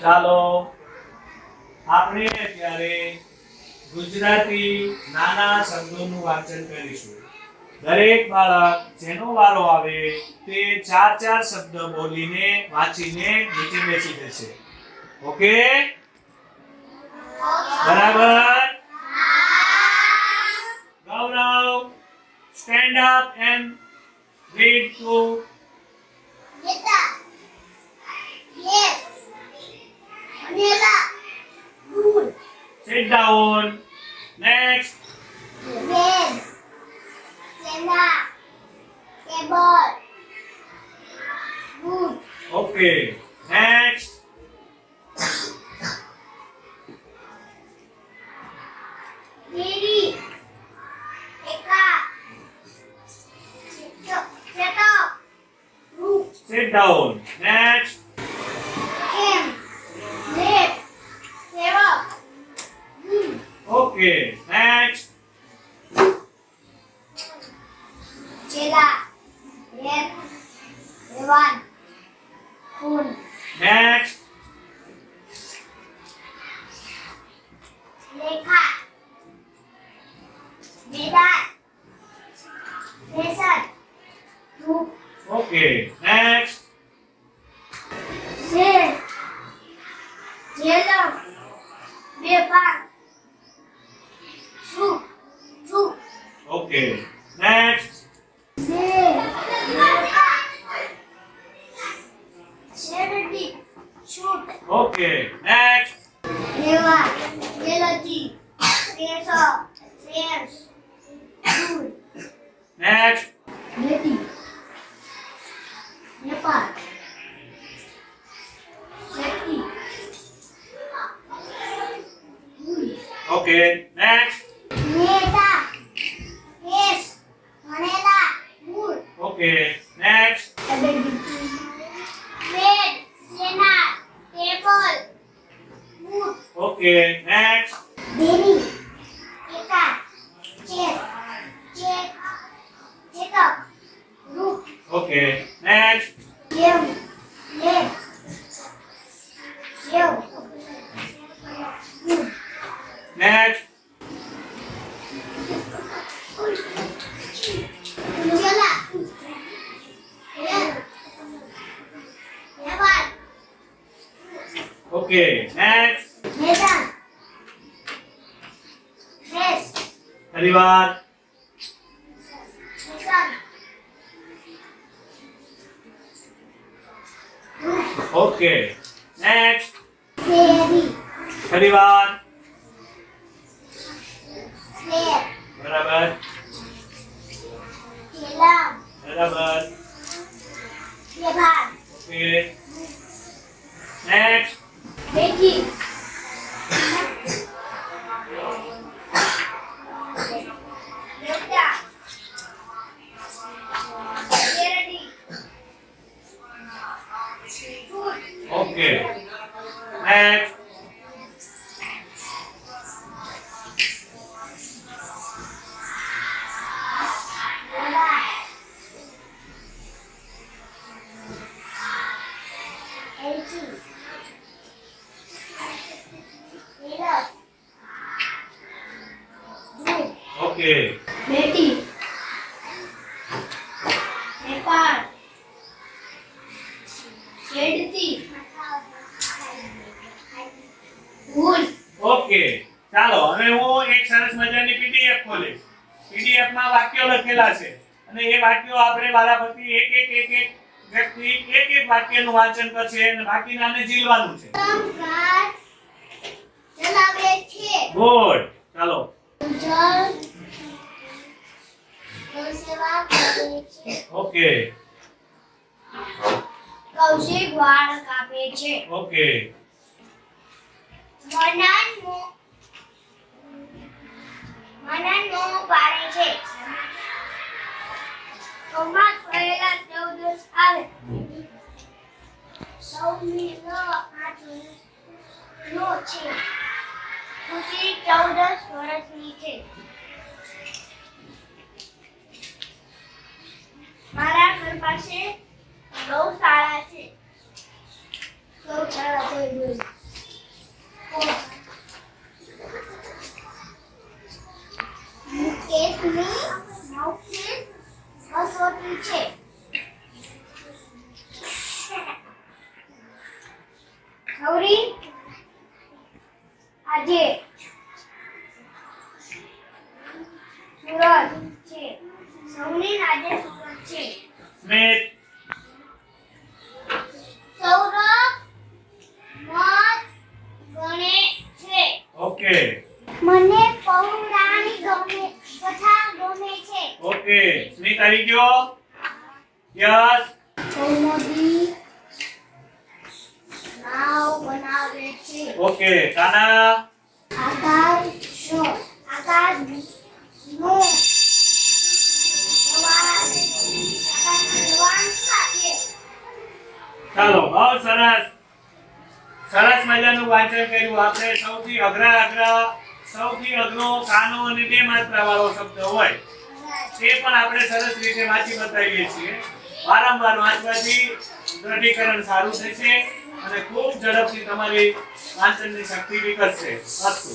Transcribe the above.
ચાલો આપણે અત્યારે ગુજરાતી નાના શબ્દોનું વાંચન કરીશું. દરેક બાળક જેનો વારો આવે તે ચાર ચાર શબ્દ બોલીને વાંચીને નીચે બેસી જશે. ઓકે? બરાબર? ગૌરવ, stand up and read to Neta. Yes. Vanilla. Good. sit down. Next. Red. Senna. Table. Good. Okay. Next. Lady. Eka. Setup. Roof. Sit down. Next. Cam. Red. Setup. Good. Okay. Next. Chela. Red. Evan. Kun. Next. Lekha. Vedan. Lesson. Group. Okay. Next. Sel. Jelam. Bepan. Soup. Soup. Okay. Next. Sel. Lekha. Serdi. Shoot. Okay. Next. Leva. Melody. Resa. Layers. Good. Next. Ready. Nepal. Shakti. Good. Okay. Next. Neta. Yes. Manela. Good. Okay. Next. Red. Sena. Table. Good. Okay. Next. Baby. Eka. Check. Check. Check up. Roof. Okay. Next. Game. Leg. Show. Good. Next. Jala. Yeah. Nepal. Okay. Next. Medan. Dress. परिवार. Mission. Roof. Okay. Next. Fairy. परिवार. Slave. बराबर. Kelam. बराबर. Levan. Okay. Next. Becky. Yokta. Charity. Food. Okay. Next. Yoga. Elchi. Taylor. Good. Okay. Betty. Nepal. Shedti. Wool. Okay. ચાલો હવે હું એક સરસ મજાની પીડીએફ ખોલીશ. પીડીએફ માં વાક્યો લખેલા છે અને એ વાક્યો આપણે વારાફરતી એક વ્યક્તિ એક વાક્યનું વાંચન કરશે અને બાકીનાને ઝીલવાનું છે. કાર ચલાવે છે. ગુડ. ચાલો. જળ સેવા કરે છે. ઓકે. કૌશિક વાળ કાપે છે. ઓકે. મનન મોં પાડે છે. ચોમાસ પહેલા 14 આવે. સૌની નો છે. ખુશી 14 વર્ષની છે. મારા ઘર પાસે ગૌશાળા છે. ગૌશાળા મુકેશની મૌખિક કસોટી છે. સૌરી આજે સૂરજ છે. સૌરી આજે સૂરજ છે. સ્મિત સૌરભ મત ગણે છે. ઓકે મને પૌરાણિક કથા ગમે છે. ઓકે સ્મિત આવી ગયો યસ કૌમુદી નાવ બનાવે છે. ઓકે કાના આકાશનો સાથે ચાલો બહુ સરસ સરસ મજાનું વાંચન કર્યું આપણે. સૌથી અઘરો કાનો અને બે માત્રા વાળો શબ્દ હોય તે પણ આપણે સરસ રીતે વાંચી બતાવીએ છીએ. વારંવાર વાંચવાથી દ્રઢીકરણ સારું થશે અને ખૂબ ઝડપથી તમારી વાંચનની શક્તિ વિકસશે. અસ્તુ.